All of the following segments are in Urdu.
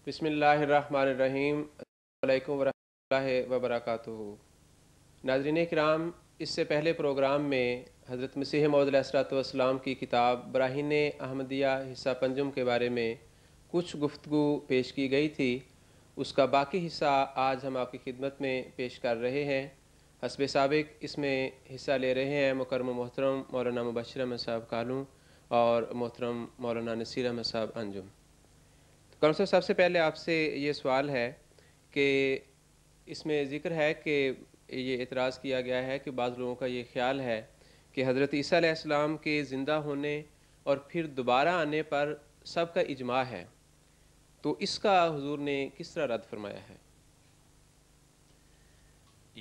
بسم اللہ الرحمن الرحیم۔ السلام علیکم ورحمۃ اللہ وبرکاتہ۔ ناظرین کرام، اس سے پہلے پروگرام میں حضرت مسیح موعود علیہ الصلوۃ والسلام کی کتاب براہین احمدیہ حصہ پنجم کے بارے میں کچھ گفتگو پیش کی گئی تھی۔ اس کا باقی حصہ آج ہم آپ کی خدمت میں پیش کر رہے ہیں۔ حسب سابق اس میں حصہ لے رہے ہیں مکرم و محترم مولانا مبشر احمد صاحب کالوں اور محترم مولانا نصیر احمد صاحب انجم۔ کونسل صاحب سے پہلے آپ سے یہ سوال ہے کہ اس میں ذکر ہے کہ یہ اعتراض کیا گیا ہے کہ بعض لوگوں کا یہ خیال ہے کہ حضرت عیسیٰ علیہ السلام کے زندہ ہونے اور پھر دوبارہ آنے پر سب کا اجماع ہے، تو اس کا حضور نے کس طرح رد فرمایا ہے؟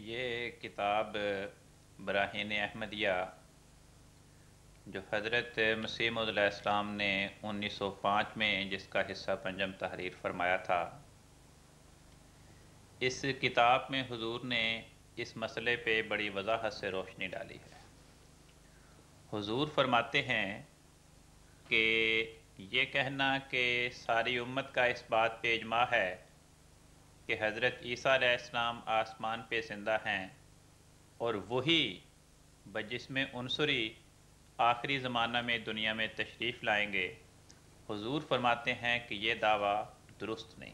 یہ کتاب براہین احمدیہ جو حضرت مسیح موعود علیہ السلام نے 1905 میں جس کا حصہ پنجم تحریر فرمایا تھا، اس کتاب میں حضور نے اس مسئلے پہ بڑی وضاحت سے روشنی ڈالی ہے۔ حضور فرماتے ہیں کہ یہ کہنا کہ ساری امت کا اس بات پہ اجماع ہے کہ حضرت عیسیٰ علیہ السلام آسمان پہ زندہ ہیں اور وہی بجسم عنصری آخری زمانہ میں دنیا میں تشریف لائیں گے، حضور فرماتے ہیں کہ یہ دعویٰ درست نہیں۔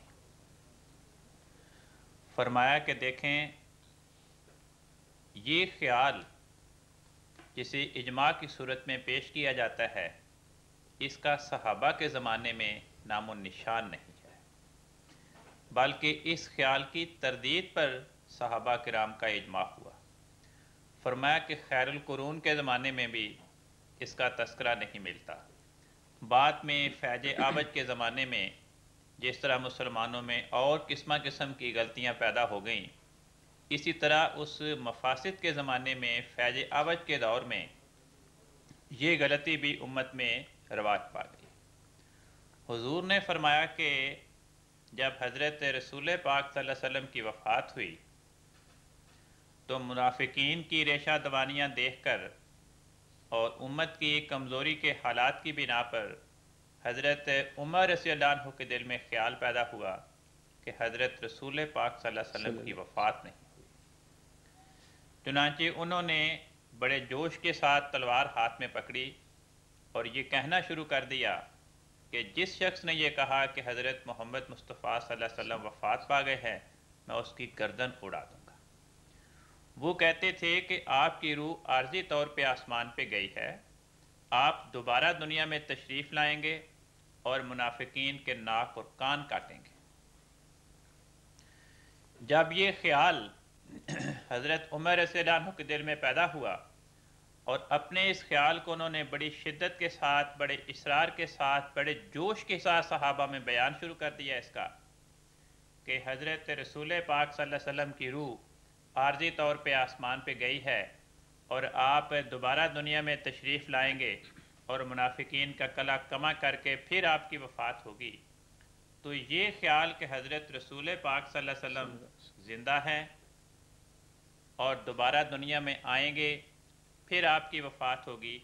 فرمایا کہ دیکھیں، یہ خیال جسے اجماع کی صورت میں پیش کیا جاتا ہے، اس کا صحابہ کے زمانے میں نام و نشان نہیں ہے، بلکہ اس خیال کی تردید پر صحابہ کرام کا اجماع ہوا۔ فرمایا کہ خیر القرون کے زمانے میں بھی اس کا تذکرہ نہیں ملتا۔ بعد میں فیض عابد کے زمانے میں جس طرح مسلمانوں میں اور قسم کی غلطیاں پیدا ہو گئیں، اسی طرح اس مفاسد کے زمانے میں فیض عابد کے دور میں یہ غلطی بھی امت میں رواج پا گئی۔ حضور نے فرمایا کہ جب حضرت رسول پاک صلی اللہ علیہ وسلم کی وفات ہوئی تو منافقین کی ریشہ دوانیاں دیکھ کر اور امت کی کمزوری کے حالات کی بنا پر حضرت عمر رضی اللہ عنہ کے دل میں خیال پیدا ہوا کہ حضرت رسول پاک صلی اللہ علیہ وسلم کی وفات نہیں ہوئی۔ چنانچہ انہوں نے بڑے جوش کے ساتھ تلوار ہاتھ میں پکڑی اور یہ کہنا شروع کر دیا کہ جس شخص نے یہ کہا کہ حضرت محمد مصطفیٰ صلی اللہ علیہ وسلم وفات پا گئے ہیں، میں اس کی گردن اڑا دوں گا۔ وہ کہتے تھے کہ آپ کی روح عارضی طور پہ آسمان پہ گئی ہے، آپ دوبارہ دنیا میں تشریف لائیں گے اور منافقین کے ناک اور کان کاٹیں گے۔ جب یہ خیال حضرت عمر رضی اللہ عنہ کے دل میں پیدا ہوا اور اپنے اس خیال کو انہوں نے بڑی شدت کے ساتھ، بڑے اصرار کے ساتھ، بڑے جوش کے ساتھ صحابہ میں بیان شروع کر دیا اس کا کہ حضرت رسول پاک صلی اللہ علیہ وسلم کی روح عارضی طور پہ آسمان پہ گئی ہے اور آپ دوبارہ دنیا میں تشریف لائیں گے اور منافقین کا کلا کما کر کے پھر آپ کی وفات ہوگی، تو یہ خیال کہ حضرت رسول پاک صلی اللہ علیہ وسلم زندہ ہیں اور دوبارہ دنیا میں آئیں گے، پھر آپ کی وفات ہوگی،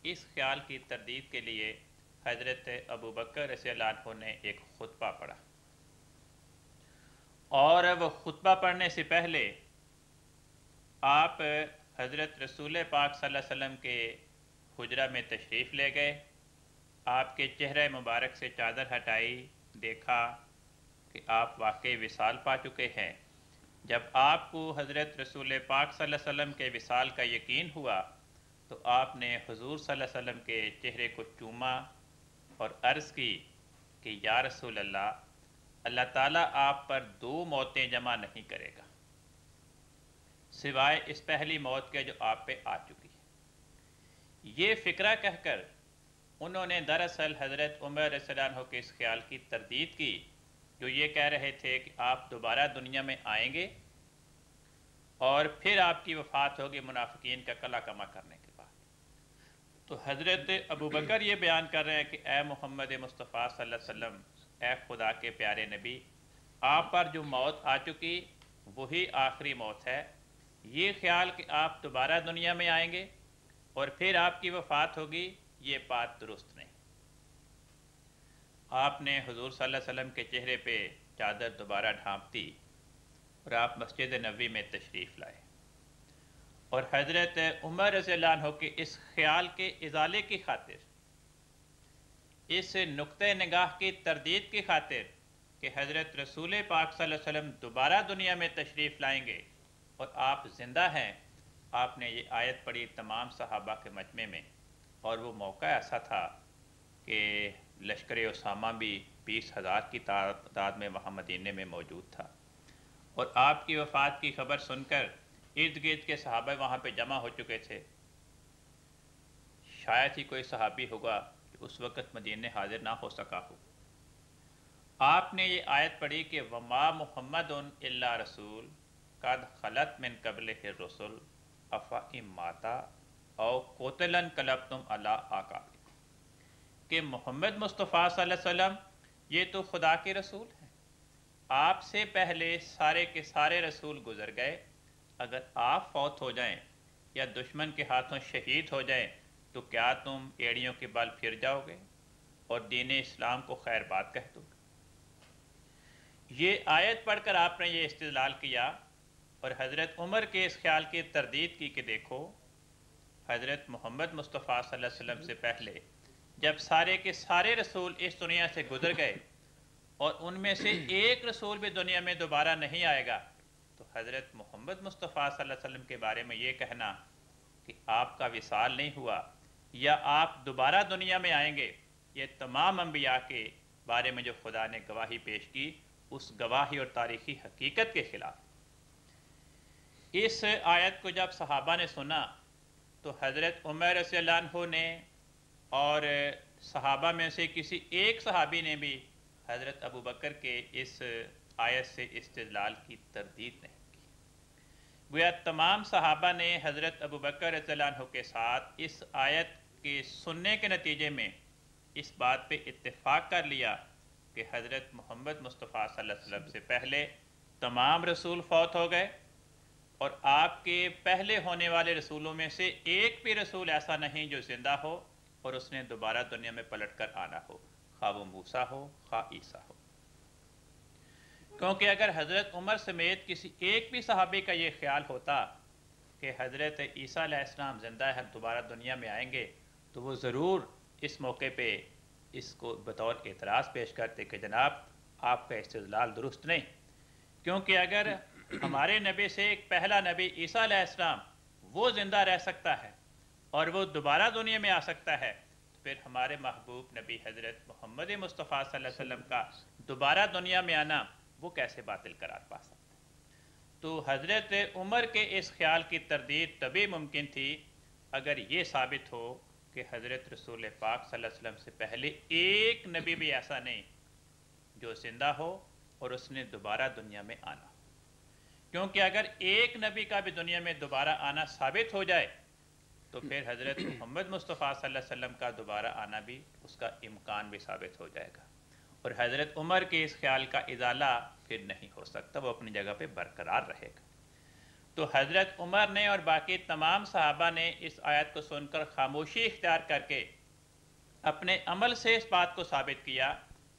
اس خیال کی تردید کے لیے حضرت ابو بکر رضی اللہ عنہ نے ایک خطبہ پڑھا، اور وہ خطبہ پڑھنے سے پہلے آپ حضرت رسول پاک صلی اللہ علیہ وسلم کے حجرہ میں تشریف لے گئے، آپ کے چہرہ مبارک سے چادر ہٹائی، دیکھا کہ آپ واقعی وصال پا چکے ہیں۔ جب آپ کو حضرت رسول پاک صلی اللہ علیہ وسلم کے وصال کا یقین ہوا تو آپ نے حضور صلی اللہ علیہ وسلم کے چہرے کو چوما اور عرض کی کہ یا رسول اللہ، اللہ تعالیٰ آپ پر 2 موتیں جمع نہیں کرے گا سوائے اس پہلی موت کے جو آپ پہ آ چکی ہے۔ یہ فکرہ کہہ کر انہوں نے دراصل حضرت عمر رضی اللہ عنہ کے اس خیال کی تردید کی جو یہ کہہ رہے تھے کہ آپ دوبارہ دنیا میں آئیں گے اور پھر آپ کی وفات ہوگی منافقین کا کلا کما کرنے کے بعد۔ تو حضرت ابو بکر یہ بیان کر رہے ہیں کہ اے محمد مصطفیٰ صلی اللہ علیہ وسلم، اے خدا کے پیارے نبی، آپ پر جو موت آ چکی وہی آخری موت ہے۔ یہ خیال کہ آپ دوبارہ دنیا میں آئیں گے اور پھر آپ کی وفات ہوگی، یہ بات درست نہیں۔ آپ نے حضور صلی اللہ علیہ وسلم کے چہرے پہ چادر دوبارہ ڈھانپ دی اور آپ مسجد نبوی میں تشریف لائے، اور حضرت عمر رضی اللہ عنہ کے اس خیال کے ازالے کی خاطر، اس نقطہ نگاہ کی تردید کی خاطر کہ حضرت رسول پاک صلی اللہ علیہ وسلم دوبارہ دنیا میں تشریف لائیں گے اور آپ زندہ ہیں، آپ نے یہ آیت پڑھی تمام صحابہ کے مجمع میں، اور وہ موقع ایسا تھا کہ لشکر اسامہ بھی 20,000 کی تعداد میں وہاں مدینے میں موجود تھا، اور آپ کی وفات کی خبر سن کر ارد گرد کے صحابہ وہاں پہ جمع ہو چکے تھے۔ شاید ہی کوئی صحابی ہوگا جو اس وقت مدینے حاضر نہ ہو سکا ہو۔ آپ نے یہ آیت پڑھی کہ وما محمد الا رسول قد خلت من قبلہ الرسل افإن مات او قتل انقلبتم علی اعقابکم، کہ محمد مصطفیٰ صلی اللہ علیہ وسلم یہ تو خدا کے رسول ہیں، آپ سے پہلے سارے کے سارے رسول گزر گئے، اگر آپ فوت ہو جائیں یا دشمن کے ہاتھوں شہید ہو جائیں تو کیا تم ایڑیوں کے بل پھر جاؤ گے اور دین اسلام کو خیر بات کہہ دو گے؟ یہ آیت پڑھ کر آپ نے یہ استدلال کیا، اور حضرت عمر کے اس خیال کی تردید کی کہ دیکھو حضرت محمد مصطفیٰ صلی اللہ علیہ وسلم سے پہلے جب سارے کے سارے رسول اس دنیا سے گزر گئے اور ان میں سے ایک رسول بھی دنیا میں دوبارہ نہیں آئے گا، تو حضرت محمد مصطفیٰ صلی اللہ علیہ وسلم کے بارے میں یہ کہنا کہ آپ کا وصال نہیں ہوا یا آپ دوبارہ دنیا میں آئیں گے، یہ تمام انبیاء کے بارے میں جو خدا نے گواہی پیش کی اس گواہی اور تاریخی حقیقت کے خلاف۔ اس آیت کو جب صحابہ نے سنا تو حضرت عمر رضی اللہ عنہ نے اور صحابہ میں سے کسی ایک صحابی نے بھی حضرت ابو بکر کے اس آیت سے استدلال کی تردید نہیں کی۔ گویا تمام صحابہ نے حضرت ابو بکر رضی اللہ عنہ کے ساتھ اس آیت کے سننے کے نتیجے میں اس بات پہ اتفاق کر لیا کہ حضرت محمد مصطفیٰ صلی اللہ علیہ وسلم سے پہلے تمام رسول فوت ہو گئے، اور آپ کے پہلے ہونے والے رسولوں میں سے ایک بھی رسول ایسا نہیں جو زندہ ہو اور اس نے دوبارہ دنیا میں پلٹ کر آنا ہو، خواہ وہ موسیٰ ہو خواہ عیسیٰ ہو۔ کیونکہ اگر حضرت عمر سمیت کسی ایک بھی صحابی کا یہ خیال ہوتا کہ حضرت عیسیٰ علیہ السلام زندہ ہے دوبارہ دنیا میں آئیں گے، تو وہ ضرور اس موقع پہ اس کو بطور اعتراض پیش کرتے کہ جناب آپ کا استدلال درست نہیں، کیونکہ اگر ہمارے نبی سے ایک پہلا نبی عیسیٰ علیہ السلام وہ زندہ رہ سکتا ہے اور وہ دوبارہ دنیا میں آ سکتا ہے، تو پھر ہمارے محبوب نبی حضرت محمد مصطفیٰ صلی اللہ علیہ وسلم کا دوبارہ دنیا میں آنا وہ کیسے باطل قرار پا سکتا ہے؟ تو حضرت عمر کے اس خیال کی تردید تبھی ممکن تھی اگر یہ ثابت ہو کہ حضرت رسول پاک صلی اللہ علیہ وسلم سے پہلے ایک نبی بھی ایسا نہیں جو زندہ ہو اور اس نے دوبارہ دنیا میں آنا، کیونکہ اگر ایک نبی کا بھی دنیا میں دوبارہ آنا ثابت ہو جائے تو پھر حضرت محمد مصطفیٰ صلی اللہ علیہ وسلم کا دوبارہ آنا بھی اس کا امکان بھی ثابت ہو جائے گا، اور حضرت عمر کے اس خیال کا ازالہ پھر نہیں ہو سکتا، وہ اپنی جگہ پہ برقرار رہے گا۔ تو حضرت عمر نے اور باقی تمام صحابہ نے اس آیت کو سن کر خاموشی اختیار کر کے اپنے عمل سے اس بات کو ثابت کیا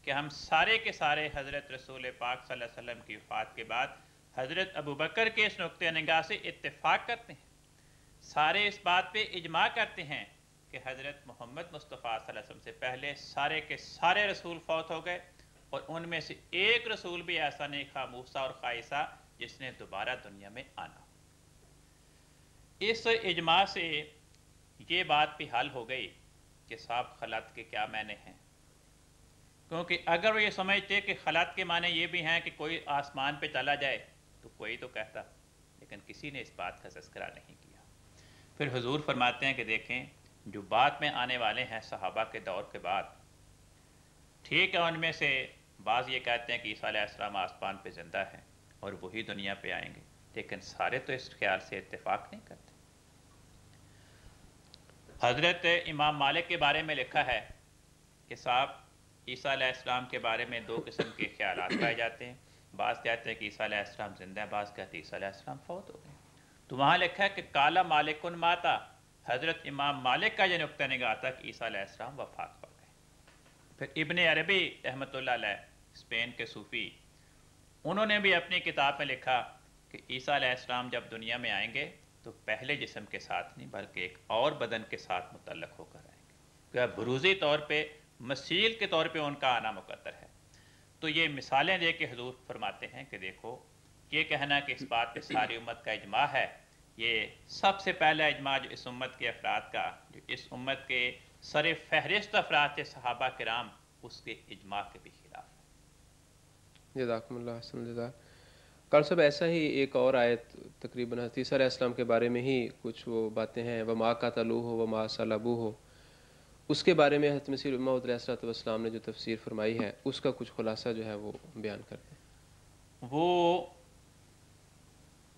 کہ ہم سارے کے سارے حضرت رسول پاک صلی اللہ علیہ وسلم کی وفات کے بعد حضرت ابو بکر کے اس نقطہ نگاہ سے اتفاق کرتے ہیں، سارے اس بات پہ اجماع کرتے ہیں کہ حضرت محمد مصطفیٰ صلی اللہ علیہ وسلم سے پہلے سارے کے سارے رسول فوت ہو گئے، اور ان میں سے ایک رسول بھی ایسا نہیں خواہ موسیٰ اور خواہ عیسیٰ جس نے دوبارہ دنیا میں آنا۔ اس اجماع سے یہ بات بھی حل ہو گئی کہ صاحب خلات کے کیا معنی ہیں، کیونکہ اگر وہ یہ سمجھتے کہ خلات کے معنی یہ بھی ہیں کہ کوئی آسمان پہ چلا جائے تو کوئی تو کہتا، لیکن کسی نے اس بات کا تذکرہ نہیں کیا۔ پھر حضور فرماتے ہیں کہ دیکھیں جو بعد میں آنے والے ہیں صحابہ کے دور کے بعد، ٹھیک ہے ان میں سے بعض یہ کہتے ہیں کہ عیسیٰ علیہ السلام آسمان پہ زندہ ہیں اور وہی دنیا پہ آئیں گے، لیکن سارے تو اس خیال سے اتفاق نہیں کرتے۔ حضرت امام مالک کے بارے میں لکھا ہے کہ صاحب عیسیٰ علیہ السلام کے بارے میں دو قسم کے خیالات پائے جاتے ہیں، بعض کہتے ہیں کہ عیسیٰ علیہ السلام زندہ ہے، بعض کہتے ہیں عیسیٰ علیہ السلام فوت ہو گئے۔ تو وہاں لکھا ہے کہ کالا مالکن ماتا، حضرت امام مالک کا یہ نقطہ نگاہ تھا کہ عیسیٰ علیہ السلام وفات پا گئے۔ پھر ابن عربی رحمۃ اللہ علیہ اسپین کے صوفی، انہوں نے بھی اپنی کتاب میں لکھا کہ عیسیٰ علیہ السلام جب دنیا میں آئیں گے تو پہلے جسم کے ساتھ نہیں بلکہ ایک اور بدن کے ساتھ متعلق ہو کر آئیں گے، کہ بروزی طور پہ مسیح کے طور پہ ان کا آنا مقدر ہے۔ تو یہ مثالیں دے کے حضور فرماتے ہیں کہ دیکھو یہ کہنا کہ اس بات پہ ساری امت کا اجماع ہے، یہ سب سے پہلا اجماع جو اس امت کے افراد کا، جو اس امت کے سر فہرست افراد تھے صحابہ کرام، اس کے اجماع کے بھی خلاف ہے۔ جزاکم اللہ حسن جزاک۔ قاری صاحب ایسا ہی ایک اور آیت تقریباً حضرت عیسیٰ علیہ السلام کے بارے میں ہی کچھ وہ باتیں ہیں، وما قتلوہ وما صلبوہ، اس کے بارے میں حضرت مسیح موعود علیہ السلام نے جو تفسیر فرمائی ہے اس کا کچھ خلاصہ جو ہے وہ بیان کرتے ہیں۔ وہ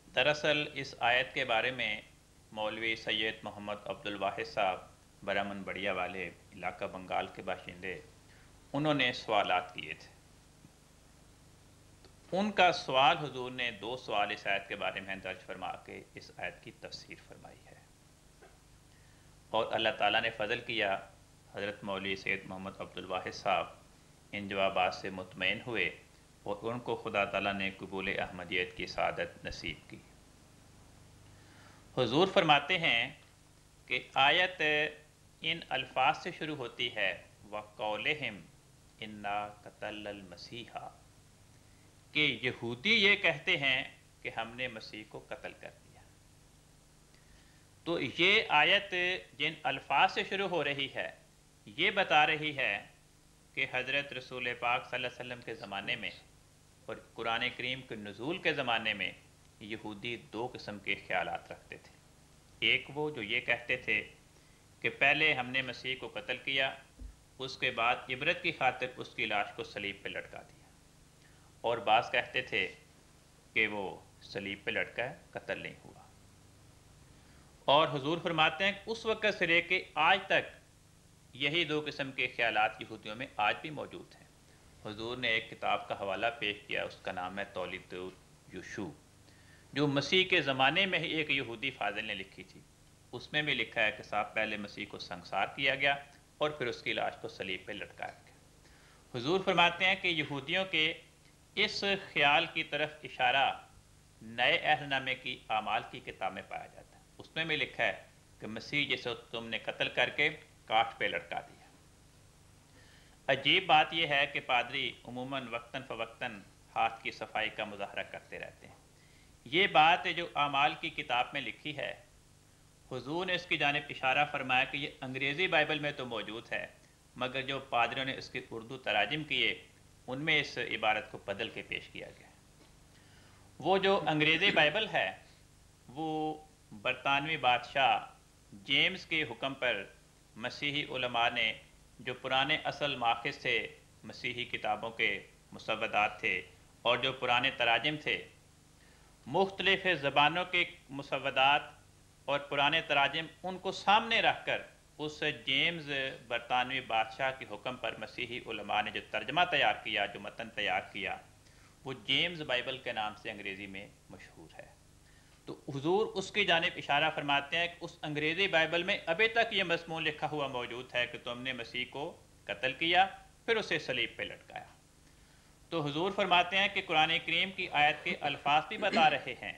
دراصل اس آیت کے بارے میں مولوی سید محمد عبد الواحد صاحب برامن بڑیا والے علاقہ بنگال کے باشندے، انہوں نے سوالات کیے تھے۔ ان کا سوال حضور نے 2 سوال اس آیت کے بارے میں درج فرما کے اس آیت کی تفسیر فرمائی ہے، اور اللہ تعالیٰ نے فضل کیا، حضرت مولوی سید محمد عبد الواحد صاحب ان جوابات سے مطمئن ہوئے اور ان کو خدا تعالیٰ نے قبول احمدیت کی سعادت نصیب کی۔ حضور فرماتے ہیں کہ آیت ان الفاظ سے شروع ہوتی ہے وَقَوْلِهِمْ إِنَّا قَتَلْنَا الْمَسِيحَ، کہ یہودی یہ کہتے ہیں کہ ہم نے مسیح کو قتل کر دیا۔ تو یہ آیت جن الفاظ سے شروع ہو رہی ہے یہ بتا رہی ہے کہ حضرت رسول پاک صلی اللہ علیہ وسلم کے زمانے میں اور قرآن کریم کے نزول کے زمانے میں یہودی 2 قسم کے خیالات رکھتے تھے۔ ایک وہ جو یہ کہتے تھے کہ پہلے ہم نے مسیح کو قتل کیا، اس کے بعد عبرت کی خاطر اس کی لاش کو صلیب پہ لٹکا دیا، اور بعض کہتے تھے کہ وہ صلیب پہ لٹکا ہے، قتل نہیں ہوا۔ اور حضور فرماتے ہیں کہ اس وقت سے لے کے آج تک یہی 2 قسم کے خیالات یہودیوں میں آج بھی موجود ہیں۔ حضور نے ایک کتاب کا حوالہ پیش کیا، اس کا نام ہے تولید یشوع، جو مسیح کے زمانے میں ہی ایک یہودی فاضل نے لکھی تھی۔ اس میں بھی لکھا ہے کہ صاحب پہلے مسیح کو سنگسار کیا گیا اور پھر اس کی لاش کو صلیب پہ لٹکایا گیا۔ حضور فرماتے ہیں کہ یہودیوں کے اس خیال کی طرف اشارہ نئے عہد نامے کی اعمال کی کتاب میں پایا جاتا ہے۔ اس میں بھی لکھا ہے کہ مسیح جسے تم نے قتل کر کے کاٹ پہ لٹکا دیا۔ عجیب بات یہ ہے کہ پادری عموماً وقتاً فوقتاً ہاتھ کی صفائی کا مظاہرہ کرتے رہتے ہیں۔ یہ بات جو اعمال کی کتاب میں لکھی ہے، حضور نے اس کی جانب اشارہ فرمایا کہ یہ انگریزی بائبل میں تو موجود ہے، مگر جو پادریوں نے اس کے اردو تراجم کیے ان میں اس عبارت کو بدل کے پیش کیا گیا۔ وہ جو انگریزی بائبل ہے وہ برطانوی بادشاہ جیمز کے حکم پر مسیحی علماء نے، جو پرانے اصل ماخذ تھے مسیحی کتابوں کے مسودات تھے اور جو پرانے تراجم تھے، مختلف زبانوں کے مسودات اور پرانے تراجم ان کو سامنے رکھ کر اس جیمز برطانوی بادشاہ کے حکم پر مسیحی علماء نے جو ترجمہ تیار کیا، جو متن تیار کیا، وہ جیمز بائبل کے نام سے انگریزی میں مشہور ہے۔ تو حضور اس کی جانب اشارہ فرماتے ہیں کہ اس انگریزی بائبل میں ابھی تک یہ مضمون لکھا ہوا موجود ہے کہ تم نے مسیح کو قتل کیا پھر اسے صلیب پہ لٹکایا۔ تو حضور فرماتے ہیں کہ قرآن کریم کی آیت کے الفاظ بھی بتا رہے ہیں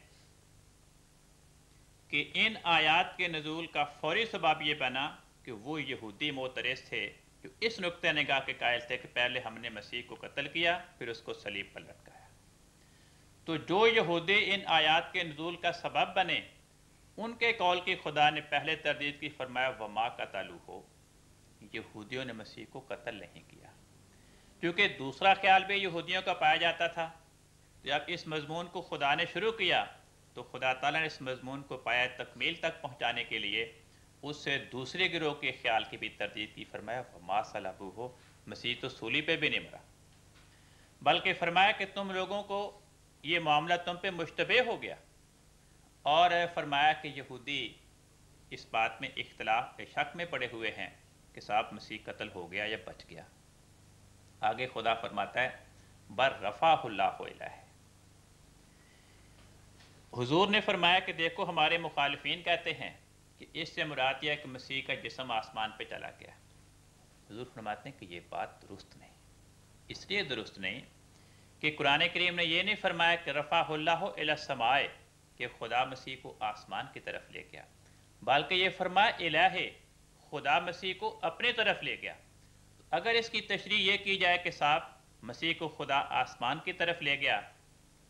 کہ ان آیات کے نزول کا فوری سبب یہ بنا کہ وہ یہودی معترض تھے جو اس نقطہ نگاہ کے قائل تھے کہ پہلے ہم نے مسیح کو قتل کیا پھر اس کو صلیب پر لٹکایا۔ تو جو یہودی ان آیات کے نزول کا سبب بنے، ان کے قول کی خدا نے پہلے تردید کی، فرمایا وما قتلوہ، یہودیوں نے مسیح کو قتل نہیں کیا، کیونکہ دوسرا خیال بھی یہودیوں کا پایا جاتا تھا۔ جب اس مضمون کو خدا نے شروع کیا تو خدا تعالیٰ نے اس مضمون کو پایا تکمیل تک پہنچانے کے لیے اس سے دوسرے گروہ کے خیال کی بھی تردید کی، فرمایا وما صلبوہ، مسیح تو سولی پہ بھی نہیں مرا، بلکہ فرمایا کہ تم لوگوں کو یہ معاملہ تم پہ مشتبہ ہو گیا، اور فرمایا کہ یہودی اس بات میں اختلاف شک میں پڑے ہوئے ہیں کہ صاحب مسیح قتل ہو گیا یا بچ گیا۔ آگے خدا فرماتا ہے بر رفعہ اللہ الیہ۔ حضور نے فرمایا کہ دیکھو ہمارے مخالفین کہتے ہیں کہ اس سے مراد یہ ہے کہ مسیح کا جسم آسمان پہ چلا گیا، حضور فرماتے ہیں کہ یہ بات درست نہیں. اس لیے درست نہیں کہ قرآن کریم نے یہ نہیں فرمایا کہ رفع اللہ الی السماء، کہ خدا مسیح کو آسمان کی طرف لے گیا، بلکہ یہ فرمایا الہ، خدا مسیح کو اپنے طرف لے گیا. اگر اس کی تشریح یہ کی جائے کہ صاحب مسیح کو خدا آسمان کی طرف لے گیا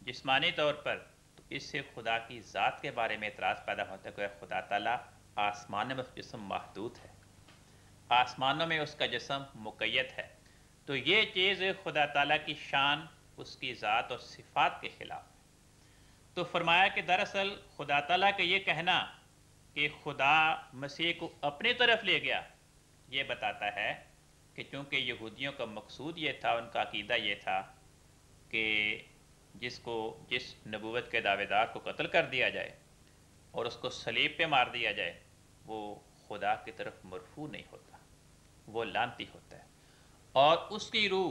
جسمانی طور پر، تو اس سے خدا کی ذات کے بارے میں اعتراض پیدا ہوتا ہے کہ خدا تعالیٰ آسمان میں جسم محدود ہے، آسمانوں میں اس کا جسم مقید ہے. تو یہ چیز خدا تعالیٰ کی شان، اس کی ذات اور صفات کے خلاف ہے. تو فرمایا کہ دراصل خدا تعالیٰ کا یہ کہنا کہ خدا مسیح کو اپنی طرف لے گیا، یہ بتاتا ہے کہ چونکہ یہودیوں کا مقصود یہ تھا، ان کا عقیدہ یہ تھا کہ جس نبوت کے دعوے دار کو قتل کر دیا جائے اور اس کو صلیب پہ مار دیا جائے، وہ خدا کی طرف مرفوع نہیں ہوتا، وہ لعنتی ہوتا ہے، اور اس کی روح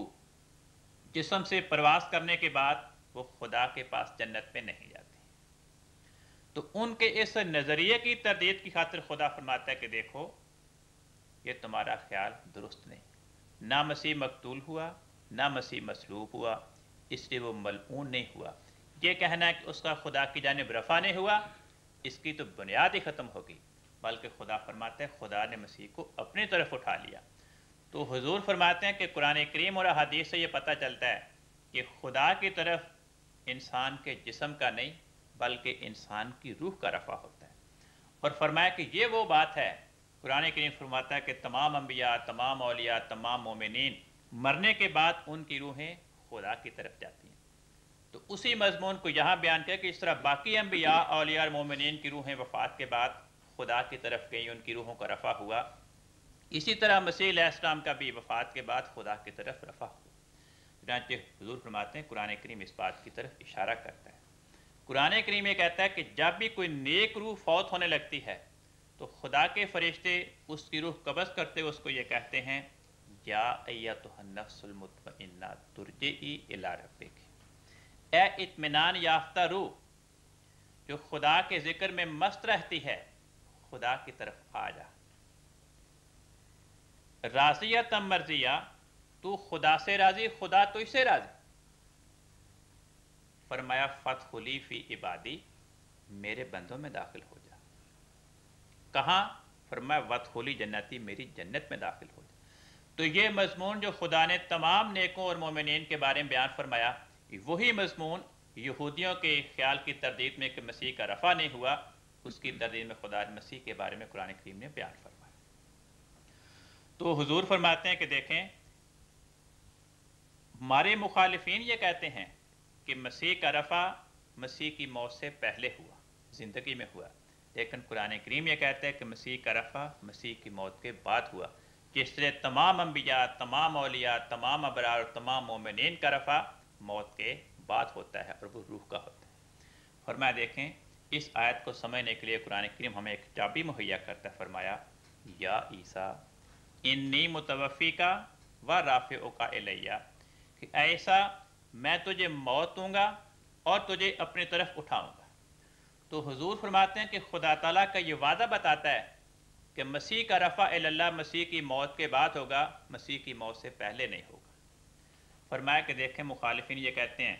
جسم سے پرواز کرنے کے بعد وہ خدا کے پاس جنت میں نہیں جاتی. تو ان کے اس نظریے کی تردید کی خاطر خدا فرماتا ہے کہ دیکھو یہ تمہارا خیال درست نہیں. نہ مسیح مقتول ہوا، نہ مسیح مصلوب ہوا، اس لیے وہ ملعون نہیں ہوا. یہ کہنا ہے کہ اس کا خدا کی جانب رفع نہیں ہوا، اس کی تو بنیاد ہی ختم ہوگی. بلکہ خدا فرماتا ہے خدا نے مسیح کو اپنی طرف اٹھا لیا. تو حضور فرماتے ہیں کہ قرآن کریم اور احادیث سے یہ پتہ چلتا ہے کہ خدا کی طرف انسان کے جسم کا نہیں بلکہ انسان کی روح کا رفع ہوتا ہے. اور فرمایا کہ یہ وہ بات ہے، قرآن کریم فرماتا ہے کہ تمام انبیاء، تمام اولیاء، تمام مومنین مرنے کے بعد ان کی روحیں خدا کی طرف جاتی ہیں. تو اسی مضمون کو یہاں بیان کیا کہ اس طرح باقی انبیاء، اولیاء اور مومنین کی روحیں وفات کے بعد خدا کی طرف گئیں، ان کی روحوں کا رفع ہوا، اسی طرح مسیح علیہ السلام کا بھی وفات کے بعد خدا کی طرف رفع ہوا. چنانچہ حضور فرماتے ہیں قرآن کریم اس بات کی طرف اشارہ کرتا ہے. قرآن کریم یہ کہتا ہے کہ جب بھی کوئی نیک روح فوت ہونے لگتی ہے تو خدا کے فرشتے اس کی روح قبض کرتے ہوئے اس کو یہ کہتے ہیں یا ایتھا النفس المطمئنہ ترجعی الی ربک، اے اطمینان یافتہ روح جو خدا کے ذکر میں مست رہتی ہے، خدا کی طرف آ جا. راضیۃ مرضیہ، تو خدا سے راضی، خدا تو اس سے راضی. فرمایا فادخلی فی عبادی، میرے بندوں میں داخل ہو جا. کہاں؟ فرمایا وادخلی جنتی، میری جنت میں داخل ہو جا. تو یہ مضمون جو خدا نے تمام نیکوں اور مومنین کے بارے میں بیان فرمایا، وہی مضمون یہودیوں کے خیال کی تردید میں کہ مسیح کا رفع نہیں ہوا، اس کی تردید میں خدا مسیح کے بارے میں قرآن کریم نے بیان فرمایا. تو حضور فرماتے ہیں کہ دیکھیں ہمارے مخالفین یہ کہتے ہیں کہ مسیح کا رفع مسیح کی موت سے پہلے ہوا، زندگی میں ہوا، لیکن قرآن کریم یہ کہتا ہے کہ مسیح کا رفع مسیح کی موت کے بعد ہوا. جس طرح تمام انبیاء، تمام اولیاء، تمام ابرار اور تمام مومنین کا رفع موت کے بعد ہوتا ہے اور وہ روح کا ہوتا ہے. فرمایا دیکھیں اس آیت کو سمجھنے کے لیے قرآن کریم ہمیں ایک چابی مہیا کرتا ہے. فرمایا یا عیسیٰ انی متوفیکا و رافعک الیہ، کہ ایسا میں تجھے موت دوں گا اور تجھے اپنی طرف اٹھاؤں گا. تو حضور فرماتے ہیں کہ خدا تعالیٰ کا یہ وعدہ بتاتا ہے کہ مسیح کا رفع اللہ مسیح کی موت کے بعد ہوگا، مسیح کی موت سے پہلے نہیں ہوگا. فرمایا کہ دیکھیں مخالفین یہ کہتے ہیں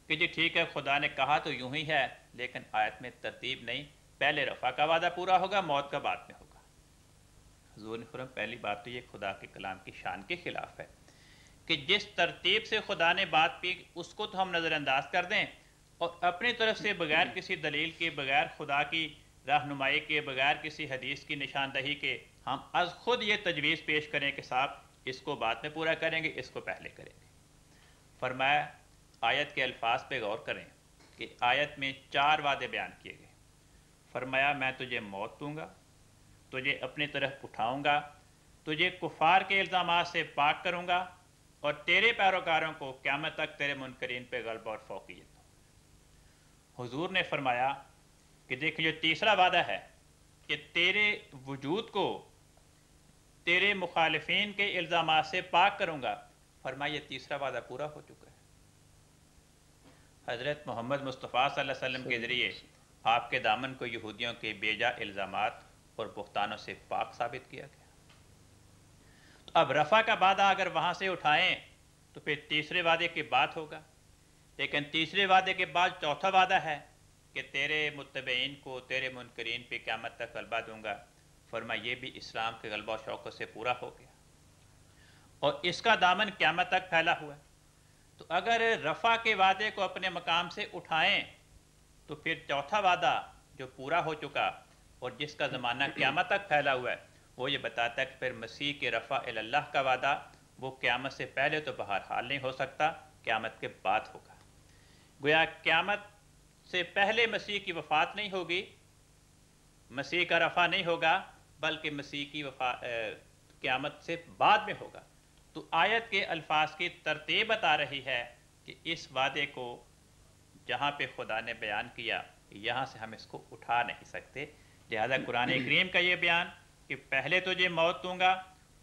کہ جی ٹھیک ہے خدا نے کہا تو یوں ہی ہے، لیکن آیت میں ترتیب نہیں، پہلے رفع کا وعدہ پورا ہوگا، موت کا بعد میں ہوگا. حضور نے فرمایا پہلی بات تو یہ خدا کے کلام کی شان کے خلاف ہے کہ جس ترتیب سے خدا نے بات کی اس کو تو ہم نظر انداز کر دیں اور اپنی طرف سے بغیر کسی دلیل کے، بغیر خدا کی رہنمائی کے، بغیر کسی حدیث کی نشاندہی کے ہم از خود یہ تجویز پیش کریں کہ صاحب اس کو بعد میں پورا کریں گے، اس کو پہلے کریں گے. فرمایا آیت کے الفاظ پہ غور کریں کہ آیت میں 4 وعدے بیان کیے گئے. فرمایا میں تجھے موت دوں گا، تجھے اپنی طرف اٹھاؤں گا، تجھے کفار کے الزامات سے پاک کروں گا اور تیرے پیروکاروں کو قیامت تک تیرے منکرین پہ غلبہ اور فوقیت دوں. حضور نے فرمایا کہ دیکھ جو تیسرا وعدہ ہے کہ تیرے وجود کو تیرے مخالفین کے الزامات سے پاک کروں گا. فرمایا یہ تیسرا وعدہ پورا ہو چکا ہے. حضرت محمد مصطفیٰ صلی اللہ علیہ وسلم کے ذریعے آپ کے دامن کو یہودیوں کے بیجا الزامات اور بہتانوں سے پاک ثابت کیا گیا. تو اب رفع کا وعدہ اگر وہاں سے اٹھائیں تو پھر تیسرے وعدے کے بعد ہوگا، لیکن تیسرے وعدے کے بعد چوتھا وعدہ ہے کہ تیرے متبعین کو، تیرے منکرین پہ قیامت تک غلبہ دوں گا۔ فرمایا یہ بھی اسلام کے غلبہ و شوکت سے پورا ہو گیا، اور اس کا دامن قیامت تک پھیلا ہوا ہے۔ تو اگر رفع کے وعدے کو اپنے مقام سے اٹھائیں تو پھر چوتھا وعدہ جو پورا ہو چکا اور جس کا زمانہ قیامت تک پھیلا ہوا ہے، وہ یہ بتاتا ہے کہ پھر مسیح کے رفع اللہ کا وعدہ وہ قیامت سے پہلے تو بہرحال نہیں ہو سکتا، قیامت کے بعد ہوگا۔ گویا قیامت سے پہلے مسیح کی وفات نہیں ہوگی، مسیح کا رفع نہیں ہوگا، بلکہ مسیح کی قیامت سے بعد میں ہوگا۔ تو آیت کے الفاظ کی ترتیب بتا رہی ہے کہ اس وعدے کو جہاں پہ خدا نے بیان کیا یہاں سے ہم اس کو اٹھا نہیں سکتے، لہذا قرآن کریم کا یہ بیان کہ پہلے تجھے موت دوں گا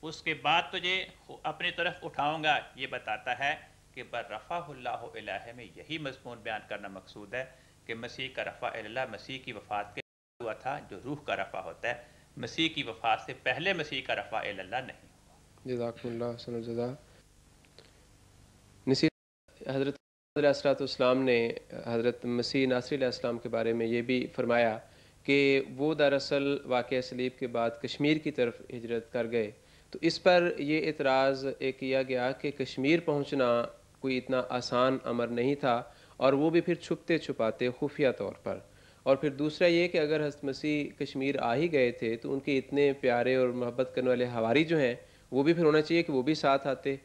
اس کے بعد تجھے اپنی طرف اٹھاؤں گا، یہ بتاتا ہے کہ برفع اللہ الہ میں یہی مضمون بیان کرنا مقصود ہے کہ مسیح کا رفع اللہ مسیح کی وفات کے ہوا تھا، جو روح کا رفع ہوتا ہے، مسیح کی وفات سے پہلے مسیح کا رفع اللہ نہیں ہوا۔ جزاکم اللہ حسن الجزا۔ حضرت علیہ السلام نے حضرت مسیح ناصری علیہ السلام کے بارے میں یہ بھی فرمایا کہ وہ دراصل واقعہ صلیب کے بعد کشمیر کی طرف ہجرت کر گئے، تو اس پر یہ اعتراض کیا گیا کہ کشمیر پہنچنا کوئی اتنا آسان امر نہیں تھا، اور وہ بھی پھر چھپتے چھپاتے خفیہ طور پر، اور پھر دوسرا یہ کہ اگر حضرت مسیح کشمیر آ ہی گئے تھے تو ان کے اتنے پیارے اور محبت کرنے والے حواری جو ہیں وہ بھی پھر ہونا چاہیے کہ وہ بھی ساتھ آتے۔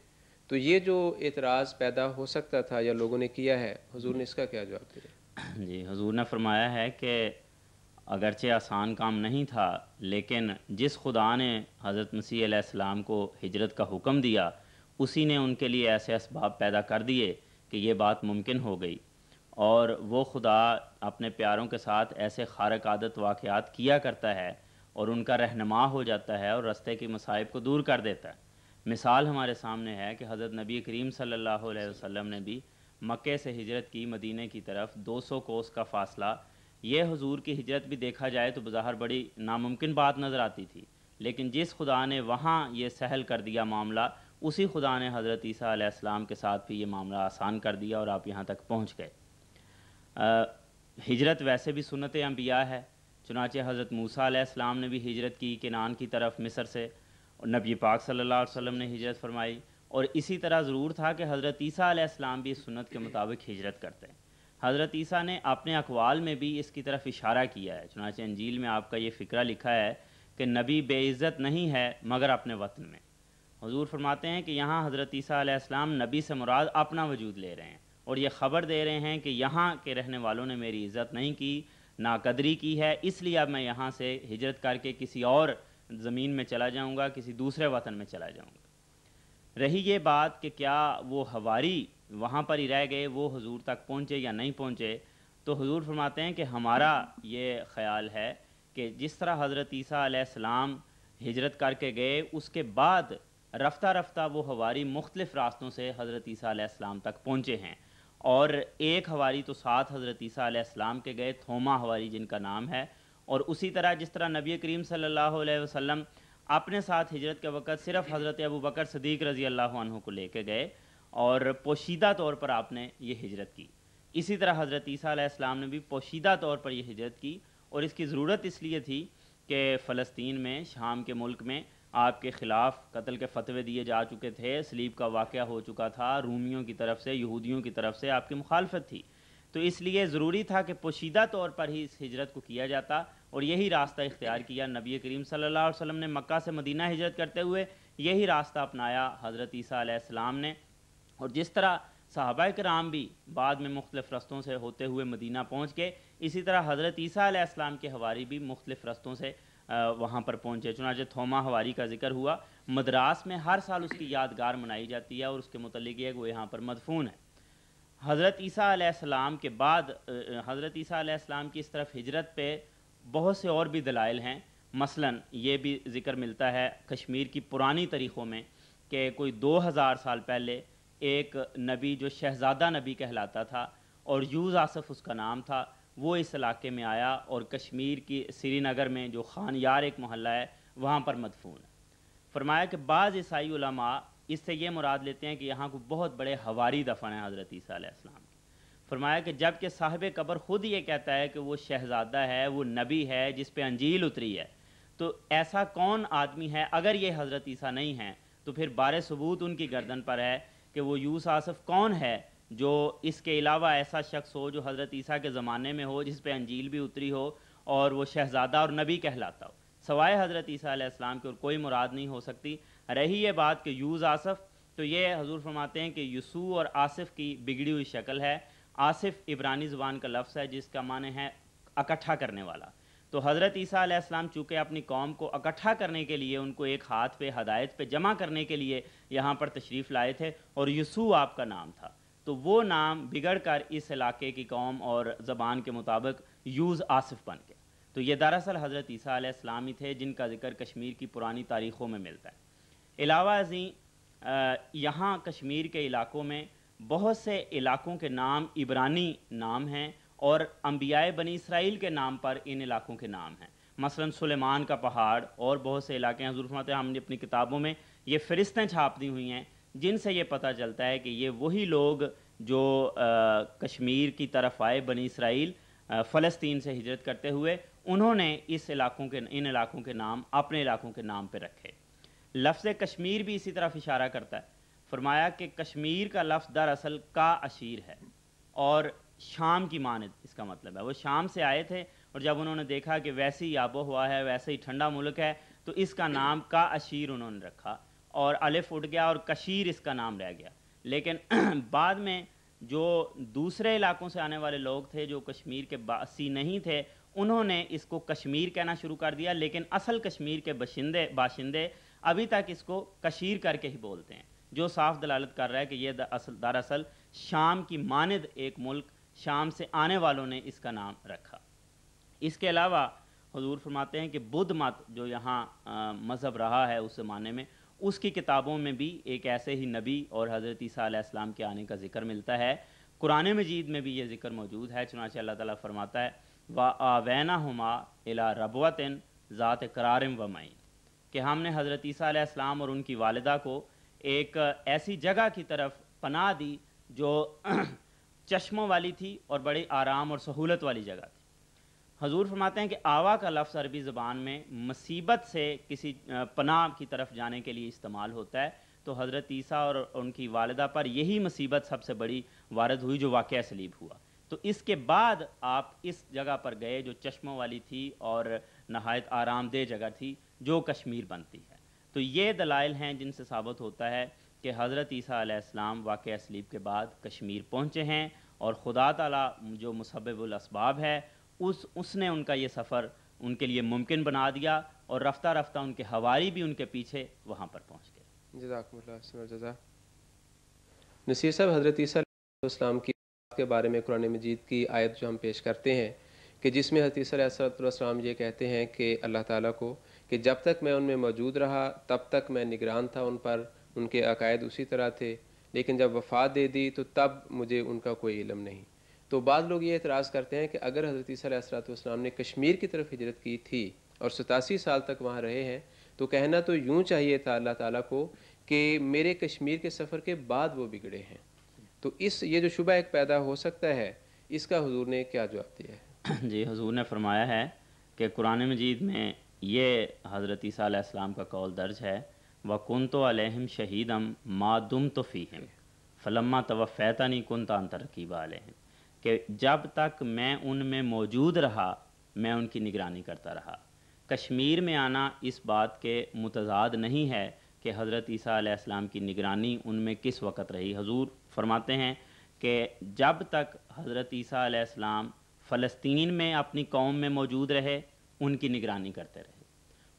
تو یہ جو اعتراض پیدا ہو سکتا تھا یا لوگوں نے کیا ہے، حضور نے اس کا کیا جواب دیا؟ جی، حضور نے فرمایا ہے کہ اگرچہ آسان کام نہیں تھا، لیکن جس خدا نے حضرت مسیح علیہ السلام کو ہجرت کا حکم دیا اسی نے ان کے لیے ایسے اسباب پیدا کر دیے کہ یہ بات ممکن ہو گئی، اور وہ خدا اپنے پیاروں کے ساتھ ایسے خارق عادت واقعات کیا کرتا ہے اور ان کا رہنما ہو جاتا ہے اور رستے کی مصائب کو دور کر دیتا ہے۔ مثال ہمارے سامنے ہے کہ حضرت نبی کریم صلی اللہ علیہ وسلم نے بھی مکے سے ہجرت کی مدینہ کی طرف، 200 کوس کا فاصلہ۔ یہ حضور کی ہجرت بھی دیکھا جائے تو بظاہر بڑی ناممکن بات نظر آتی تھی، لیکن جس خدا نے وہاں یہ سہل کر دیا معاملہ، اسی خدا نے حضرت عیسیٰ علیہ السلام کے ساتھ بھی یہ معاملہ آسان کر دیا اور آپ یہاں تک پہنچ گئے۔ ہجرت ویسے بھی سنت انبیاء ہے، چنانچہ حضرت موسیٰ علیہ السلام نے بھی ہجرت کی کنعان کی طرف مصر سے، اور نبی پاک صلی اللہ علیہ وسلم نے ہجرت فرمائی، اور اسی طرح ضرور تھا کہ حضرت عیسیٰ علیہ السلام بھی اس سنت کے مطابق ہجرت کرتے ہیں۔ حضرت عیسیٰ نے اپنے اقوال میں بھی اس کی طرف اشارہ کیا ہے، چنانچہ انجیل میں آپ کا یہ فقرہ لکھا ہے کہ نبی بے عزت نہیں ہے مگر اپنے وطن میں۔ حضور فرماتے ہیں کہ یہاں حضرت عیسیٰ علیہ السلام نبی سے مراد اپنا وجود لے رہے ہیں، اور یہ خبر دے رہے ہیں کہ یہاں کے رہنے والوں نے میری عزت نہیں کی، ناقدری کی ہے، اس لیے اب میں یہاں سے ہجرت کر کے کسی اور زمین میں چلا جاؤں گا، کسی دوسرے وطن میں چلا جاؤں گا۔ رہی یہ بات کہ کیا وہ حواری وہاں پر ہی رہ گئے، وہ حضور تک پہنچے یا نہیں پہنچے، تو حضور فرماتے ہیں کہ ہمارا یہ خیال ہے کہ جس طرح حضرت عیسیٰ علیہ السلام ہجرت کر کے گئے، اس کے بعد رفتہ رفتہ وہ حواری مختلف راستوں سے حضرت عیسیٰ علیہ السلام تک پہنچے ہیں، اور ایک حواری تو ساتھ حضرت عیسیٰ علیہ السلام کے گئے، تھوما حواری جن کا نام ہے، اور اسی طرح جس طرح نبی کریم صلی اللہ علیہ وسلم اپنے ساتھ ہجرت کے وقت صرف حضرت ابوبکر صدیق رضی اللہ عنہ کو لے کے گئے اور پوشیدہ طور پر آپ نے یہ ہجرت کی، اسی طرح حضرت عیسیٰ علیہ السلام نے بھی پوشیدہ طور پر یہ ہجرت کی، اور اس کی ضرورت اس لیے تھی کہ فلسطین میں، شام کے ملک میں آپ کے خلاف قتل کے فتوے دیے جا چکے تھے، صلیب کا واقعہ ہو چکا تھا، رومیوں کی طرف سے، یہودیوں کی طرف سے آپ کی مخالفت تھی، تو اس لیے ضروری تھا کہ پوشیدہ طور پر ہی اس ہجرت کو کیا جاتا، اور یہی راستہ اختیار کیا نبی کریم صلی اللہ علیہ وسلم نے۔ مکہ سے مدینہ ہجرت کرتے ہوئے یہی راستہ اپنایا حضرت عیسیٰ علیہ السلام نے، اور جس طرح صحابہ کرام بھی بعد میں مختلف رستوں سے ہوتے ہوئے مدینہ پہنچ گئے، اسی طرح حضرت عیسیٰ علیہ السلام کے حواری بھی مختلف رستوں سے وہاں پر پہنچے۔ چنانچہ تھوما حواری کا ذکر ہوا، مدراس میں ہر سال اس کی یادگار منائی جاتی ہے، اور اس کے متعلق یہ کہ وہ یہاں پر مدفون ہے۔ حضرت عیسیٰ علیہ السلام کے بعد حضرت عیسیٰ علیہ السلام کی اس طرف ہجرت پہ بہت سے اور بھی دلائل ہیں، مثلاً یہ بھی ذکر ملتا ہے کشمیر کی پرانی تاریخوں میں کہ کوئی 2000 سال پہلے ایک نبی جو شہزادہ نبی کہلاتا تھا اور یوز آصف اس کا نام تھا، وہ اس علاقے میں آیا اور کشمیر کی سری نگر میں جو خان یار ایک محلہ ہے وہاں پر مدفون ہے۔ فرمایا کہ بعض عیسائی علماء اس سے یہ مراد لیتے ہیں کہ یہاں کو بہت بڑے حواری دفن ہیں حضرت عیسیٰ علیہ السلام کے. فرمایا کہ جب کہ صاحب قبر خود یہ کہتا ہے کہ وہ شہزادہ ہے، وہ نبی ہے جس پہ انجیل اتری ہے، تو ایسا کون آدمی ہے؟ اگر یہ حضرت عیسیٰ نہیں ہیں تو پھر بار ثبوت ان کی گردن پر ہے کہ وہ یوس آصف کون ہے جو اس کے علاوہ ایسا شخص ہو جو حضرت عیسیٰ کے زمانے میں ہو، جس پہ انجیل بھی اتری ہو اور وہ شہزادہ اور نبی کہلاتا ہو. سوائے حضرت عیسیٰ علیہ السلام کے اور کوئی مراد نہیں ہو سکتی. رہی یہ بات کہ یوز آصف، تو یہ حضور فرماتے ہیں کہ یسوع اور آصف کی بگڑی ہوئی شکل ہے. آصف عبرانی زبان کا لفظ ہے جس کا معنی ہے اکٹھا کرنے والا. تو حضرت عیسیٰ علیہ السلام چونکہ اپنی قوم کو اکٹھا کرنے کے لیے، ان کو ایک ہاتھ پہ ہدایت پہ جمع کرنے کے لیے یہاں پر تشریف لائے تھے، اور یسوع آپ کا نام تھا، تو وہ نام بگڑ کر اس علاقے کی قوم اور زبان کے مطابق یوز آصف بن گیا. تو یہ دراصل حضرت عیسیٰ علیہ السلام ہی تھے جن کا ذکر کشمیر کی پرانی تاریخوں میں ملتا ہے. علاوہ ازیں یہاں کشمیر کے علاقوں میں بہت سے علاقوں کے نام عبرانی نام ہیں، اور انبیاء بنی اسرائیل کے نام پر ان علاقوں کے نام ہیں. مثلا سلیمان کا پہاڑ اور بہت سے علاقے ہیں. حضور فرماتے ہیں ہم نے اپنی کتابوں میں یہ فہرستیں چھاپ دی ہوئی ہیں جن سے یہ پتہ چلتا ہے کہ یہ وہی لوگ جو کشمیر کی طرف آئے، بنی اسرائیل فلسطین سے ہجرت کرتے ہوئے، انہوں نے ان علاقوں کے نام اپنے علاقوں کے نام پہ رکھے. لفظ کشمیر بھی اسی طرف اشارہ کرتا ہے. فرمایا کہ کشمیر کا لفظ دراصل کا اشیر ہے، اور شام کی مانند اس کا مطلب ہے. وہ شام سے آئے تھے اور جب انہوں نے دیکھا کہ ویسی آب و ہوا ہے، ویسے ہی ٹھنڈا ملک ہے، تو اس کا نام کا اشیر انہوں نے رکھا، اور الف اٹھ گیا اور کشیر اس کا نام رہ گیا. لیکن بعد میں جو دوسرے علاقوں سے آنے والے لوگ تھے جو کشمیر کے باسی نہیں تھے، انہوں نے اس کو کشمیر کہنا شروع کر دیا، لیکن اصل کشمیر کے باشندے ابھی تک اس کو کشیر کر کے ہی بولتے ہیں، جو صاف دلالت کر رہا ہے کہ یہ دراصل شام کی مانند ایک ملک، شام سے آنے والوں نے اس کا نام رکھا. اس کے علاوہ حضور فرماتے ہیں کہ بدھ مت جو یہاں مذہب رہا ہے اس زمانے میں، اس کی کتابوں میں بھی ایک ایسے ہی نبی اور حضرت عیسیٰ علیہ السلام کے آنے کا ذکر ملتا ہے. قرآن مجید میں بھی یہ ذکر موجود ہے. چنانچہ اللہ تعالیٰ فرماتا ہے وَآوَيْنَهُمَا إِلَىٰ رَبْوَةٍ ذَاتِ قَرَارٍ وَمَعِينٍ، کہ ہم نے حضرت عیسیٰ علیہ السلام اور ان کی والدہ کو ایک ایسی جگہ کی طرف پناہ دی جو چشموں والی تھی اور بڑی آرام اور سہولت والی جگہ تھی. حضور فرماتے ہیں کہ آوا کا لفظ عربی زبان میں مصیبت سے کسی پناہ کی طرف جانے کے لیے استعمال ہوتا ہے. تو حضرت عیسیٰ اور ان کی والدہ پر یہی مصیبت سب سے بڑی وارد ہوئی جو واقعہ صلیب ہوا. تو اس کے بعد آپ اس جگہ پر گئے جو چشموں والی تھی اور نہایت آرام دہ جگہ تھی جو کشمیر بنتی ہے. تو یہ دلائل ہیں جن سے ثابت ہوتا ہے کہ حضرت عیسیٰ علیہ السلام واقعہ صلیب کے بعد کشمیر پہنچے ہیں، اور خدا تعالیٰ جو مسبب الاسباب ہے اس نے ان کا یہ سفر ان کے لیے ممکن بنا دیا، اور رفتہ رفتہ ان کے حواری بھی ان کے پیچھے وہاں پر پہنچ گئے. جزاکم اللہ خیر جزا. نصیر صاحب، حضرت عیسیٰ علیہ السلام کی بات کے بارے میں قرآن مجید کی آیت جو ہم پیش کرتے ہیں کہ جس میں حضرت عیسیٰ علیہ السلام یہ کہتے ہیں کہ اللہ تعالیٰ کو کہ جب تک میں ان میں موجود رہا تب تک میں نگران تھا ان پر، ان کے عقائد اسی طرح تھے، لیکن جب وفات دے دی تو تب مجھے ان کا کوئی علم نہیں. تو بعض لوگ یہ اعتراض کرتے ہیں کہ اگر حضرت عیسیٰ علیہ السلام نے کشمیر کی طرف ہجرت کی تھی اور 87 سال تک وہاں رہے ہیں، تو کہنا تو یوں چاہیے تھا اللہ تعالیٰ کو کہ میرے کشمیر کے سفر کے بعد وہ بگڑے ہیں. تو یہ جو شبہ ایک پیدا ہو سکتا ہے، اس کا حضور نے کیا جواب دیا ہے؟ جی، حضور نے فرمایا ہے کہ قرآن مجید میں یہ حضرت عیسیٰ علیہ السلام کا قول درج ہے وَكُنْتُ عَلَيْهِمْ شَهِيدًا مَا دُمْتُ فِيهِمْ فَلَمَّا تَوَفَّيْتَنِي كُنْتَ أَنْتَ رَقِيبَ عَلَيْهِمْ، کہ جب تک میں ان میں موجود رہا میں ان کی نگرانی کرتا رہا. کشمیر میں آنا اس بات کے متضاد نہیں ہے کہ حضرت عیسیٰ علیہ السلام کی نگرانی ان میں کس وقت رہی. حضور فرماتے ہیں کہ جب تک حضرت عیسیٰ علیہ السلام فلسطین میں اپنی قوم میں موجود رہے ان کی نگرانی کرتے رہے.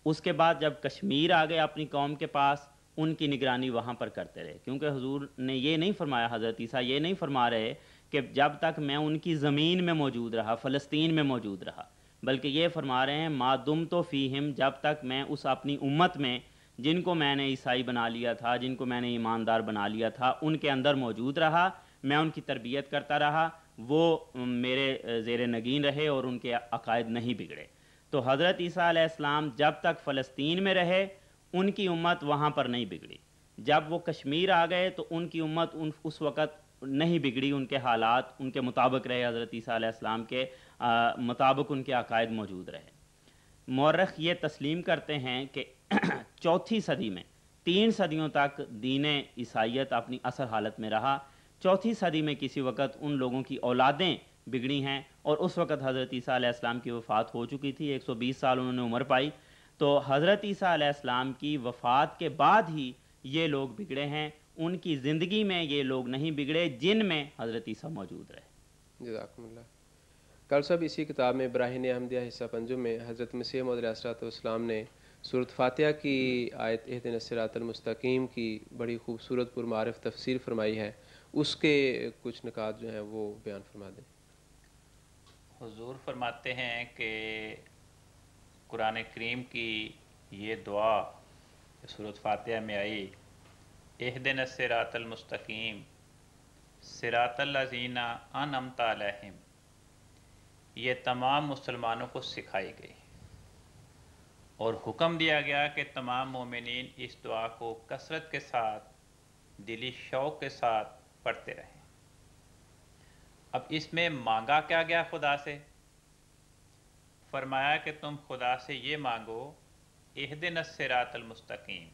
اس کے بعد جب کشمیر آ گئے اپنی قوم کے پاس، ان کی نگرانی وہاں پر کرتے رہے. کیونکہ حضور نے یہ نہیں فرمایا، حضرت عیسیٰ یہ نہیں فرما رہے کہ جب تک میں ان کی زمین میں موجود رہا، فلسطین میں موجود رہا، بلکہ یہ فرما رہے ہیں ما دمت فیہم، جب تک میں اس اپنی امت میں جن کو میں نے عیسائی بنا لیا تھا، جن کو میں نے ایماندار بنا لیا تھا، ان کے اندر موجود رہا، میں ان کی تربیت کرتا رہا، وہ میرے زیر نگین رہے اور ان کے عقائد نہیں بگڑے. تو حضرت عیسیٰ علیہ السلام جب تک فلسطین میں رہے ان کی امت وہاں پر نہیں بگڑی. جب وہ کشمیر آ گئے تو ان کی امت اس وقت نہیں بگڑی، ان کے حالات ان کے مطابق رہے، حضرت عیسیٰ علیہ السلام کے مطابق ان کے عقائد موجود رہے. مورخ یہ تسلیم کرتے ہیں کہ 4 صدی میں 3 صدیوں تک دین عیسائیت اپنی اصل حالت میں رہا. 4 صدی میں کسی وقت ان لوگوں کی اولادیں بگڑی ہیں، اور اس وقت حضرت عیسیٰ علیہ السلام کی وفات ہو چکی تھی، 120 سال انہوں نے عمر پائی. تو حضرت عیسیٰ علیہ السلام کی وفات کے بعد ہی یہ لوگ بگڑے ہیں، ان کی زندگی میں یہ لوگ نہیں بگڑے جن میں حضرت عیسیٰ موجود رہے. جزاکم اللہ. کل صاحب اسی کتاب میں براہین احمدیہ حصہ پنجم میں حضرت مسیح موعود علیہ السلام نے سورۃ فاتحہ کی آیت اہدنا الصراط المستقیم کی بڑی خوبصورت پرمعرف تفسیر فرمائی ہے، اس کے کچھ نکات جو ہیں وہ بیان فرما دیں. حضور فرماتے ہیں کہ قرآن کریم کی یہ دعا سورۃ فاتحہ میں آئی، اہدنا الصراط المستقیم صراط الذین انعمت علیہم، یہ تمام مسلمانوں کو سکھائی گئی اور حکم دیا گیا کہ تمام مومنین اس دعا کو کثرت کے ساتھ دلی شوق کے ساتھ پڑھتے رہیں. اب اس میں مانگا کیا گیا خدا سے؟ فرمایا کہ تم خدا سے یہ مانگو، اہدنا الصراط المستقیم،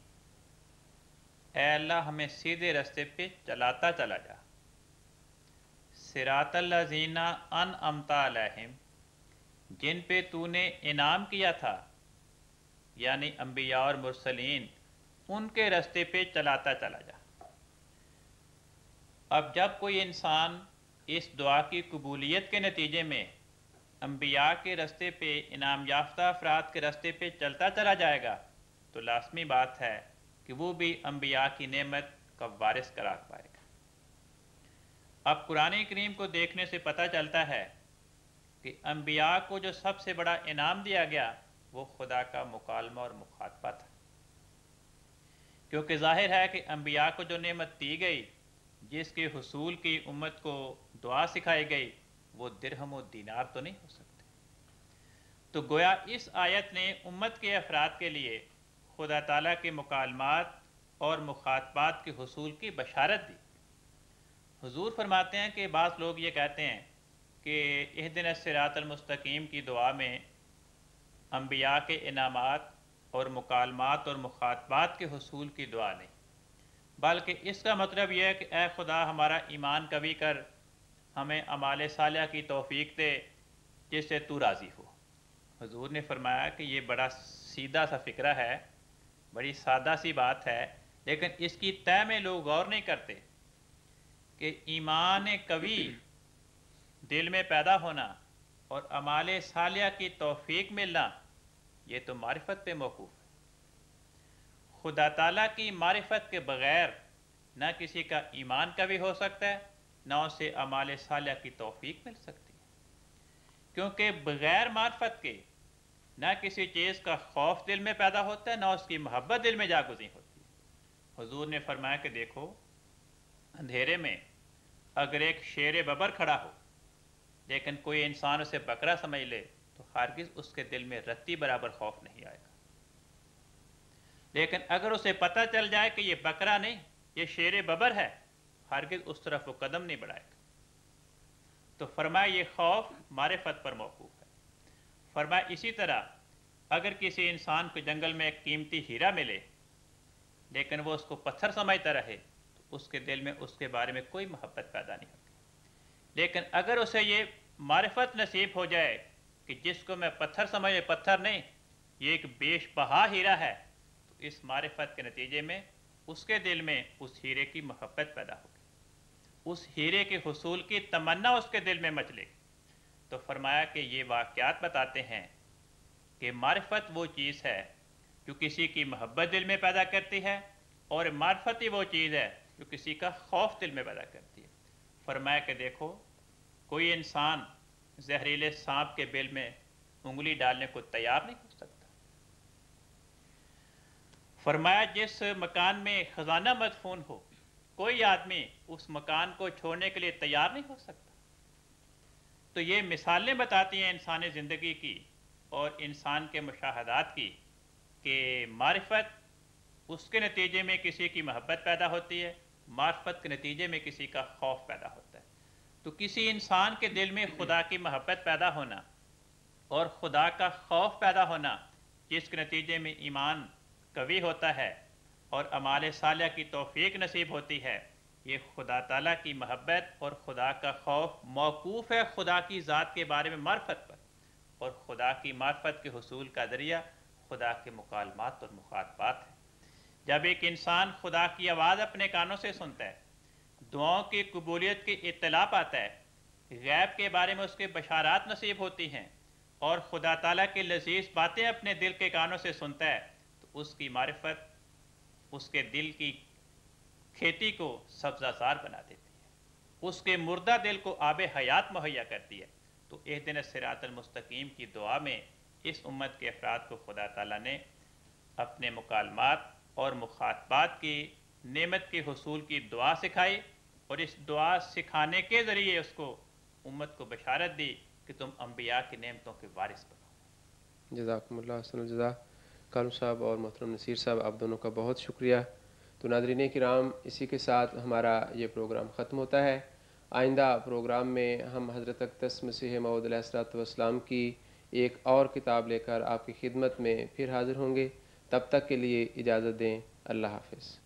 اے اللہ ہمیں سیدھے راستے پہ چلاتا چلا جا. صراط الذین انعمت علیہم، جن پہ تو نے انعام کیا تھا، یعنی انبیاء اور مرسلین، ان کے راستے پہ چلاتا چلا جا. اب جب کوئی انسان اس دعا کی قبولیت کے نتیجے میں انبیاء کے راستے پہ، انعام یافتہ افراد کے راستے پہ چلتا چلا جائے گا تو لازمی بات ہے کہ وہ بھی انبیاء کی نعمت کا وارث قرار پائے گا. اب قرآن کریم کو دیکھنے سے پتہ چلتا ہے کہ انبیاء کو جو سب سے بڑا انعام دیا گیا وہ خدا کا مکالمہ اور مخاطبہ تھا، کیونکہ ظاہر ہے کہ انبیاء کو جو نعمت دی گئی، جس کے حصول کی امت کو دعا سکھائی گئی، وہ درہم و دینار تو نہیں ہو سکتے. تو گویا اس آیت نے امت کے افراد کے لیے خدا تعالیٰ کے مکالمات اور مخاطبات کے حصول کی بشارت دی. حضور فرماتے ہیں کہ بعض لوگ یہ کہتے ہیں کہ اہدنا الصراط المستقیم کی دعا میں انبیاء کے انعامات اور مکالمات اور مخاطبات کے حصول کی دعا نہیں، بلکہ اس کا مطلب یہ ہے کہ اے خدا ہمارا ایمان قوی کر، ہمیں اعمال صالحہ کی توفیق دے جس سے تو راضی ہو. حضور نے فرمایا کہ یہ بڑا سیدھا سا فکرہ ہے، بڑی سادہ سی بات ہے، لیکن اس کی تہ میں لوگ غور نہیں کرتے کہ ایمان قوی دل میں پیدا ہونا اور اعمال صالحہ کی توفیق ملنا یہ تو معرفت پہ موقوف ہے. خدا تعالیٰ کی معرفت کے بغیر نہ کسی کا ایمان قوی ہو سکتا ہے، نہ اسے اعمال صالحہ کی توفیق مل سکتی ہے، کیونکہ بغیر معرفت کے نہ کسی چیز کا خوف دل میں پیدا ہوتا ہے، نہ اس کی محبت دل میں جاگزیں ہوتی ہے. حضور نے فرمایا کہ دیکھو، اندھیرے میں اگر ایک شیر ببر کھڑا ہو لیکن کوئی انسان اسے بکرا سمجھ لے تو ہرگز اس کے دل میں رتی برابر خوف نہیں آئے گا. لیکن اگر اسے پتہ چل جائے کہ یہ بکرا نہیں، یہ شیر ببر ہے، ہرگز اس طرف وہ قدم نہیں بڑھائے گا. تو فرمایا یہ خوف معرفت پر موقوف ہے. فرمایا اسی طرح اگر کسی انسان کو جنگل میں ایک قیمتی ہیرا ملے لیکن وہ اس کو پتھر سمجھتا رہے تو اس کے دل میں اس کے بارے میں کوئی محبت پیدا نہیں ہوتی. لیکن اگر اسے یہ معرفت نصیب ہو جائے کہ جس کو میں پتھر سمجھے پتھر نہیں، یہ ایک بیش بہا ہیرا ہے، تو اس معرفت کے نتیجے میں اس کے دل میں اس ہیرے کی محبت پیدا ہوگی، اس ہیرے کے حصول کی تمنا اس کے دل میں مچلے گی. تو فرمایا کہ یہ واقعات بتاتے ہیں کہ معرفت وہ چیز ہے جو کسی کی محبت دل میں پیدا کرتی ہے، اور معرفت ہی وہ چیز ہے جو کسی کا خوف دل میں پیدا کرتی ہے. فرمایا کہ دیکھو، کوئی انسان زہریلے سانپ کے بل میں انگلی ڈالنے کو تیار نہیں ہو سکتا. فرمایا جس مکان میں خزانہ مدفون ہو، کوئی آدمی اس مکان کو چھوڑنے کے لیے تیار نہیں ہو سکتا. تو یہ مثالیں بتاتی ہیں انسانی زندگی کی اور انسان کے مشاہدات کی کہ معرفت اس کے نتیجے میں کسی کی محبت پیدا ہوتی ہے، معرفت کے نتیجے میں کسی کا خوف پیدا ہوتا ہے۔ تو کسی انسان کے دل میں خدا کی محبت پیدا ہونا اور خدا کا خوف پیدا ہونا، جس کے نتیجے میں ایمان قوی ہوتا ہے اور اعمال صالحہ کی توفیق نصیب ہوتی ہے، یہ خدا تعالیٰ کی محبت اور خدا کا خوف موقوف ہے خدا کی ذات کے بارے میں معرفت پر، اور خدا کی معرفت کے حصول کا ذریعہ خدا کے مکالمات اور مخاطبات ہیں۔ جب ایک انسان خدا کی آواز اپنے کانوں سے سنتا ہے، دعاؤں کی قبولیت کی اطلاع پاتا ہے، غیب کے بارے میں اس کے بشارات نصیب ہوتی ہیں، اور خدا تعالیٰ کی لذیذ باتیں اپنے دل کے کانوں سے سنتا ہے، تو اس کی معرفت اس کے دل کی کھیتی کو سبزہ زار بنا دیتی ہے، اس کے مردہ دل کو آب حیات مہیا کرتی ہے۔ تو اہدنا الصراط المستقیم کی دعا میں اس امت کے افراد کو خدا تعالیٰ نے اپنے مکالمات اور مخاطبات کی نعمت کے حصول کی دعا سکھائی، اور اس دعا سکھانے کے ذریعے اس کو امت کو بشارت دی کہ تم انبیاء کی نعمتوں کے وارث بنو۔ جزاکم اللہ حسن الجزا۔ کالم صاحب اور محترم نصیر صاحب، آپ دونوں کا بہت شکریہ۔ تو ناظرین کرام، اسی کے ساتھ ہمارا یہ پروگرام ختم ہوتا ہے۔ آئندہ پروگرام میں ہم حضرت اقدس مسیح موعود علیہ الصلوۃ والسلام کی ایک اور کتاب لے کر آپ کی خدمت میں پھر حاضر ہوں گے۔ تب تک کے لیے اجازت دیں۔ اللہ حافظ۔